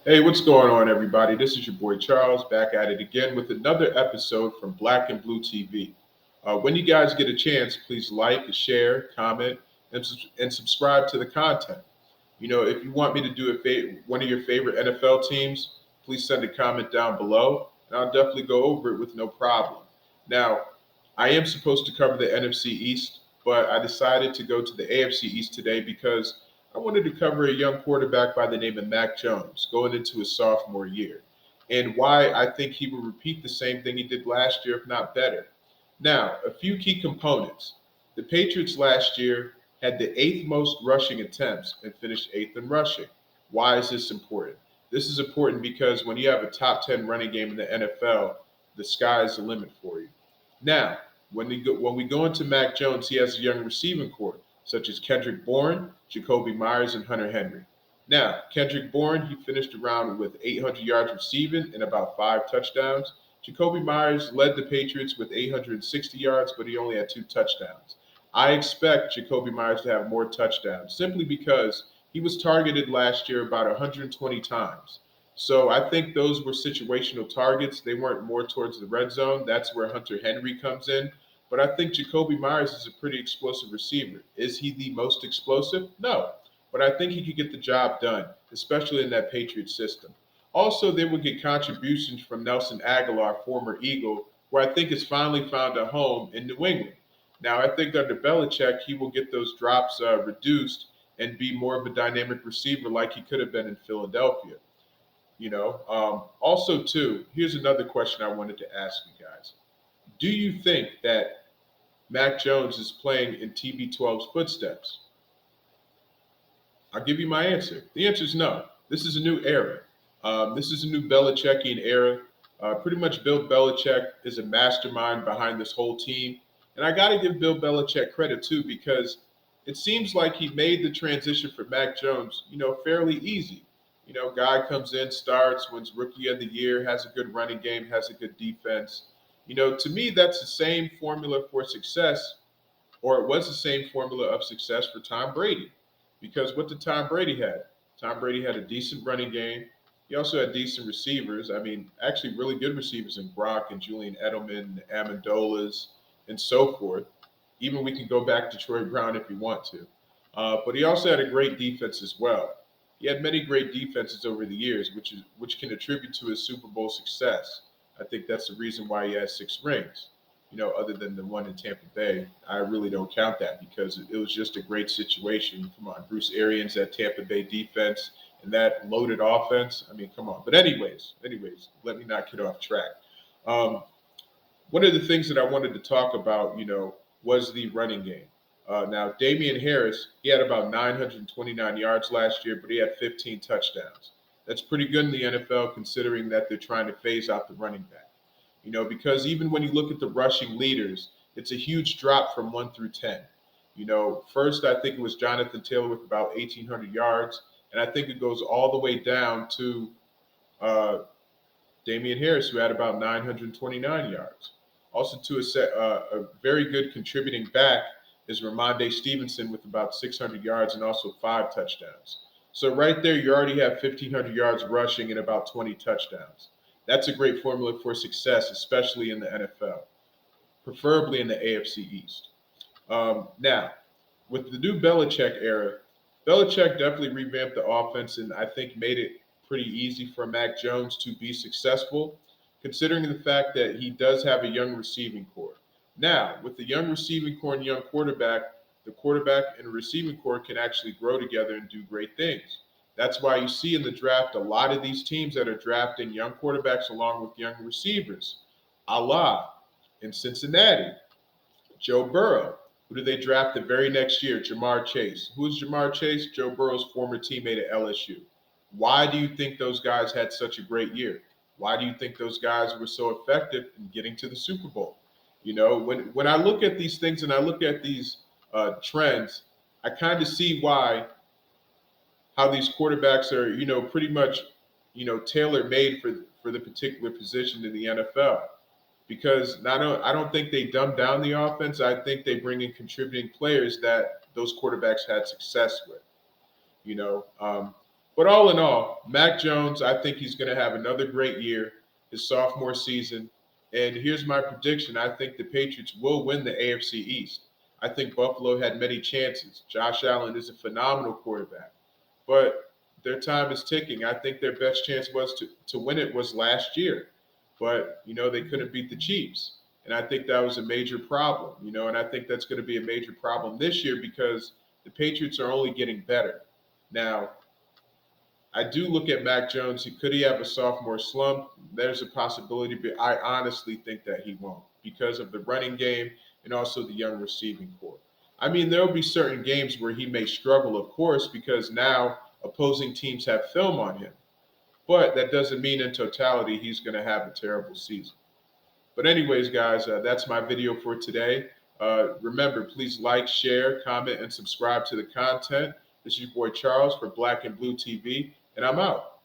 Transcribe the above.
Hey, what's going on, everybody? This is your boy Charles back at it again with another episode from Black and Blue TV. When you guys get a chance, please like, share, comment, and subscribe to the content. If you want me to do one of your favorite NFL teams, please send a comment down below, and I'll definitely go over it with no problem. Now, I am supposed to cover the NFC East, but I decided to go to the AFC East today because I wanted to cover a young quarterback by the name of Mac Jones going into his sophomore year and why I think he will repeat the same thing he did last year, if not better. Now, a few key components. The Patriots last year had the eighth most rushing attempts and finished eighth in rushing. Why is this important? This is important because when you have a top 10 running game in the NFL, the sky is the limit for you. Now, when we go into Mac Jones, he has a young receiving core, such as Kendrick Bourne, Jacoby Myers, and Hunter Henry. Now, Kendrick Bourne, he finished around with 800 yards receiving and about five touchdowns. Jacoby Myers led the Patriots with 860 yards, but he only had two touchdowns. I expect Jacoby Myers to have more touchdowns simply because he was targeted last year about 120 times. So I think those were situational targets. They weren't more towards the red zone. That's where Hunter Henry comes in. But I think Jacoby Myers is a pretty explosive receiver. Is he the most explosive? No. But I think he could get the job done, especially in that Patriot system. Also, they would get contributions from Nelson Aguilar, former Eagle, who I think has finally found a home in New England. Now, I think under Belichick, he will get those drops reduced and be more of a dynamic receiver like he could have been in Philadelphia. Also, too, here's another question I wanted to ask you guys. Do you think that Mac Jones is playing in TB12's footsteps? I'll give you my answer. The answer is no. This is a new era. This is a new Belichickian era. Pretty much Bill Belichick is a mastermind behind this whole team. And I got to give Bill Belichick credit too because it seems like he made the transition for Mac Jones, fairly easy. Guy comes in, starts, wins Rookie of the Year, has a good running game, has a good defense. To me, that's the same formula for success, or it was the same formula of success for Tom Brady. Because what did Tom Brady have? Tom Brady had a decent running game. He also had decent receivers. I mean, actually, really good receivers in Brock and Julian Edelman, Amendolas, and so forth. Even we can go back to Troy Brown if you want to. But he also had a great defense as well. He had many great defenses over the years, which can attribute to his Super Bowl success. I think that's the reason why he has six rings. Other than the one in Tampa Bay, I really don't count that because it was just a great situation. Come on, Bruce Arians, that Tampa Bay defense and that loaded offense. I mean, come on. But anyways, let me not get off track. Um, One of the things that I wanted to talk about, was the running game. Now, Damian Harris, he had about 929 yards last year, but he had 15 touchdowns. That's pretty good in the NFL considering that they're trying to phase out the running back. Because even when you look at the rushing leaders, it's a huge drop from 1 through 10. First, I think it was Jonathan Taylor with about 1,800 yards, and I think it goes all the way down to uh, Damian Harris, who had about 929 yards. Also, to a very good contributing back is Ramondre Stevenson with about 600 yards and also five touchdowns. So right there, you already have 1,500 yards rushing and about 20 touchdowns. That's a great formula for success, especially in the NFL, preferably in the AFC East. Now, with the new Belichick era, Belichick definitely revamped the offense and I think made it pretty easy for Mac Jones to be successful, considering the fact that he does have a young receiving core. Now, with the young receiving core and young quarterback, the quarterback and the receiving core can actually grow together and do great things. That's why you see in the draft a lot of these teams that are drafting young quarterbacks along with young receivers. A la in Cincinnati, Joe Burrow. Who did they draft the very next year? Jamar Chase. Who is Jamar Chase? Joe Burrow's former teammate at LSU. Why do you think those guys had such a great year? Why do you think those guys were so effective in getting to the Super Bowl? When I look at these things and I look at these trends, I kind of see why how these quarterbacks are, pretty much, tailor made for the particular position in the NFL. Because I don't think they dumb down the offense. I think they bring in contributing players that those quarterbacks had success with. You know, um, But all in all, Mac Jones, I think he's going to have another great year, his sophomore season. And here's my prediction: I think the Patriots will win the AFC East. I think Buffalo had many chances. Josh Allen is a phenomenal quarterback, but their time is ticking. I think their best chance was to win it was last year, but they couldn't beat the Chiefs. And I think that was a major problem, and I think that's going to be a major problem this year because the Patriots are only getting better. Now, I do look at Mac Jones. Could he have a sophomore slump? There's a possibility, but I honestly think that he won't because of the running game and also the young receiving core. I mean, there'll be certain games where he may struggle, of course, because now opposing teams have film on him. But that doesn't mean in totality he's going to have a terrible season. But anyways, guys, that's my video for today. Remember, please like, share, comment, and subscribe to the content. This is your boy Charles for Black and Blue TV, and I'm out.